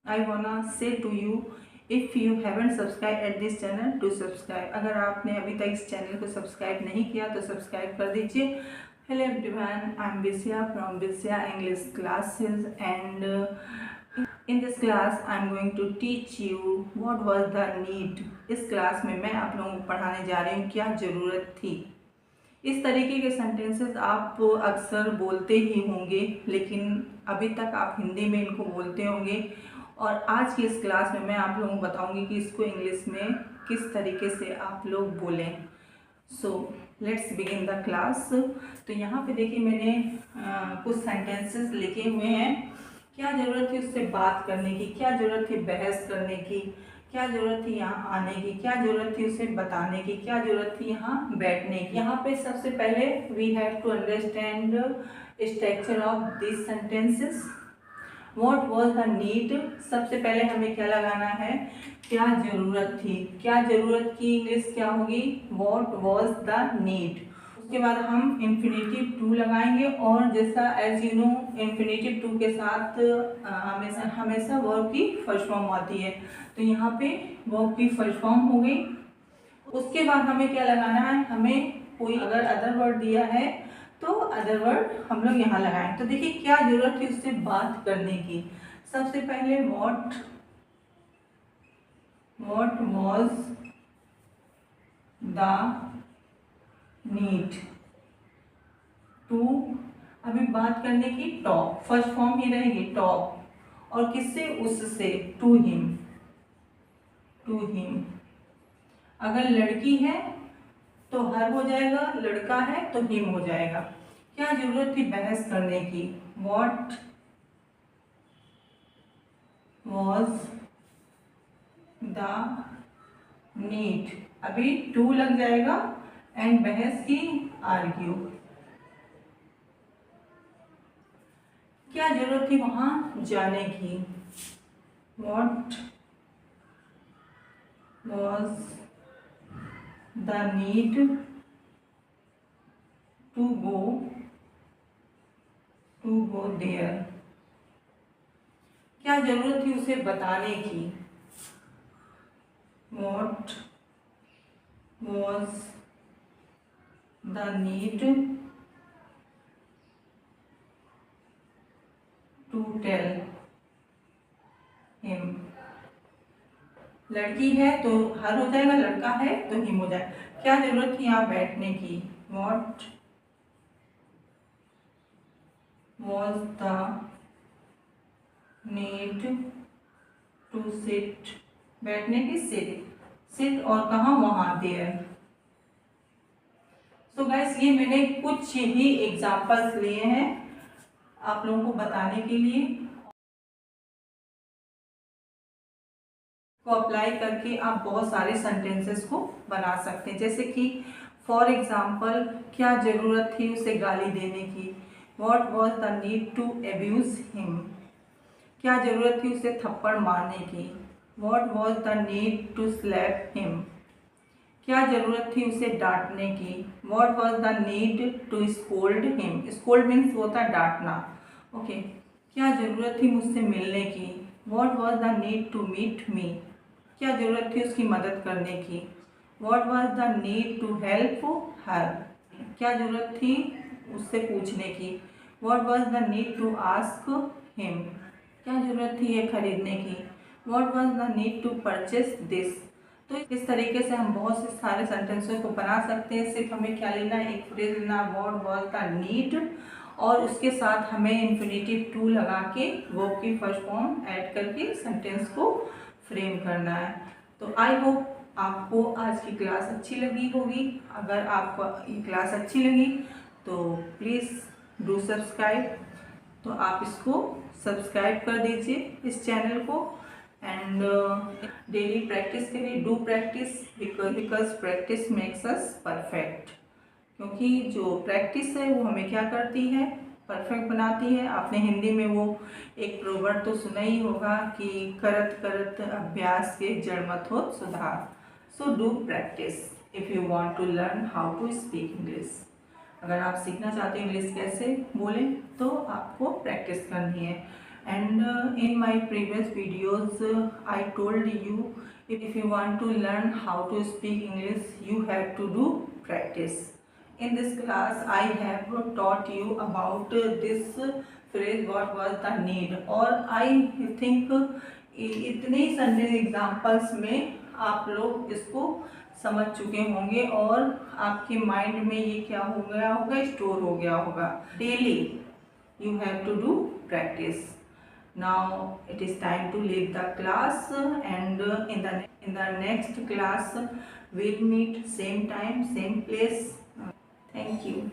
I wanna say to you, if you haven't subscribed at this channel, to subscribe. अगर आपने अभी तक इस चैनल को सब्सक्राइब नहीं किया तो सब्सक्राइब कर दीजिए. Hello everyone, I'm Visya from Visya English classes, and in this class I'm going to teach you what was the need. इस क्लास में मैं आप लोगों को पढ़ाने जा रही हूँ क्या ज़रूरत थी. इस तरीके के सेंटेंसेस आप अक्सर बोलते ही होंगे, लेकिन अभी तक आप हिंदी में इनको बोलते होंगे, और आज की इस क्लास में मैं आप लोगों को बताऊंगी कि इसको इंग्लिश में किस तरीके से आप लोग बोलें. So let's begin the class. तो यहाँ पे देखिए मैंने कुछ सेंटेंसेस लिखे हुए हैं. क्या ज़रूरत थी उससे बात करने की, क्या ज़रूरत थी बहस करने की, क्या ज़रूरत थी यहाँ आने की, क्या ज़रूरत थी उसे बताने की, क्या ज़रूरत थी यहाँ बैठने की. यहाँ पे सबसे पहले we have to understand structure of this sentences. What was the need, सबसे पहले हमें क्या लगाना है, क्या ज़रूरत थी. क्या ज़रूरत की इंग्लिश क्या होगी, व्हाट वाज द नीड. उसके बाद हम इन्फिनेटिव टू लगाएंगे, और जैसा as you know infinitive to के साथ हमेशा वर्ब की फर्स्ट फॉर्म आती है, तो यहाँ पे वर्ब की फर्स्ट फॉर्म हो गई. उसके बाद हमें क्या लगाना है, हमें कोई अगर अदर वर्ड दिया है तो अदर वर्ड हम लोग यहाँ लगाएं. तो देखिए क्या जरूरत थी उससे बात करने की. सबसे पहले what was the need to, अभी बात करने की टॉक, फर्स्ट फॉर्म ही रहेगी टॉक, और किससे, उससे, टू हिम. अगर लड़की है तो हर हो जाएगा, लड़का है तो हिम हो जाएगा. क्या जरूरत थी बहस करने की, व्हाट वाज द नीड, अभी टू लग जाएगा एंड बहस की आर्ग्यू. क्या जरूरत थी वहां जाने की, what was the need to go there. क्या जरूरत थी उसे बताने की, what was the need to tell him. लड़की है तो हर हो जाएगा, लड़का है तो हिम हो जाएगा. क्या जरूरत थी यहाँ बैठने की, what was the need to sit, बैठने की sit और कहाँ, वहाँ there. सो गाइस ये मैंने कुछ ही एग्जाम्पल्स लिए हैं आप लोगों को बताने के लिए. को अप्लाई करके आप बहुत सारे सेंटेंसेस को बना सकते हैं. जैसे कि फॉर एग्जाम्पल, क्या ज़रूरत थी उसे गाली देने की, what was the need to abuse him. क्या ज़रूरत थी उसे थप्पड़ मारने की, what was the need to slap him. क्या ज़रूरत थी उसे डांटने की, what was the need to scold him. Scold means होता है डांटना. ओके. क्या ज़रूरत थी मुझसे मिलने की, what was the need to meet me. क्या ज़रूरत थी उसकी मदद करने की, what was the need to help her. क्या ज़रूरत थी उससे पूछने की, what was the need to ask him. क्या ज़रूरत थी ये खरीदने की, what was the need to purchase this. तो इस तरीके से हम बहुत से सारे सेंटेंसों को बना सकते हैं. सिर्फ हमें क्या लेना है, एक फ्रेज लेना, व्हाट वॉज द नीड, और उसके साथ हमें इन्फिनेटिव टू लगा के वर्ब की फर्स्ट फॉर्म ऐड करके सेंटेंस को फ्रेम करना है. तो आई होप आपको आज की क्लास अच्छी लगी होगी. अगर आपको ये क्लास अच्छी लगी तो प्लीज़ डू सब्सक्राइब. तो आप इसको सब्सक्राइब कर दीजिए इस चैनल को, एंड डेली प्रैक्टिस करिए. Do practice because practice makes us perfect. क्योंकि जो प्रैक्टिस है वो हमें क्या करती है, परफेक्ट बनाती है. आपने हिंदी में वो एक प्रोवर्ब तो सुना ही होगा कि करत करत अभ्यास के जड़ मत हो सुधार. So do practice if you want to learn how to speak English. अगर आप सीखना चाहते हैं इंग्लिश कैसे बोलें तो आपको प्रैक्टिस करनी है. And in my previous videos I told you, if you want to learn how to speak English, you have to do practice. In this class I have taught you about this phrase, what was the need, और I think इतने Sunday examples में आप लोग इसको समझ चुके होंगे और आपके माइंड में ये क्या हो गया होगा, स्टोर हो गया होगा. Daily you have to do practice. Now it is time to leave the class, and in the next class we'll meet same time, same place. Thank you.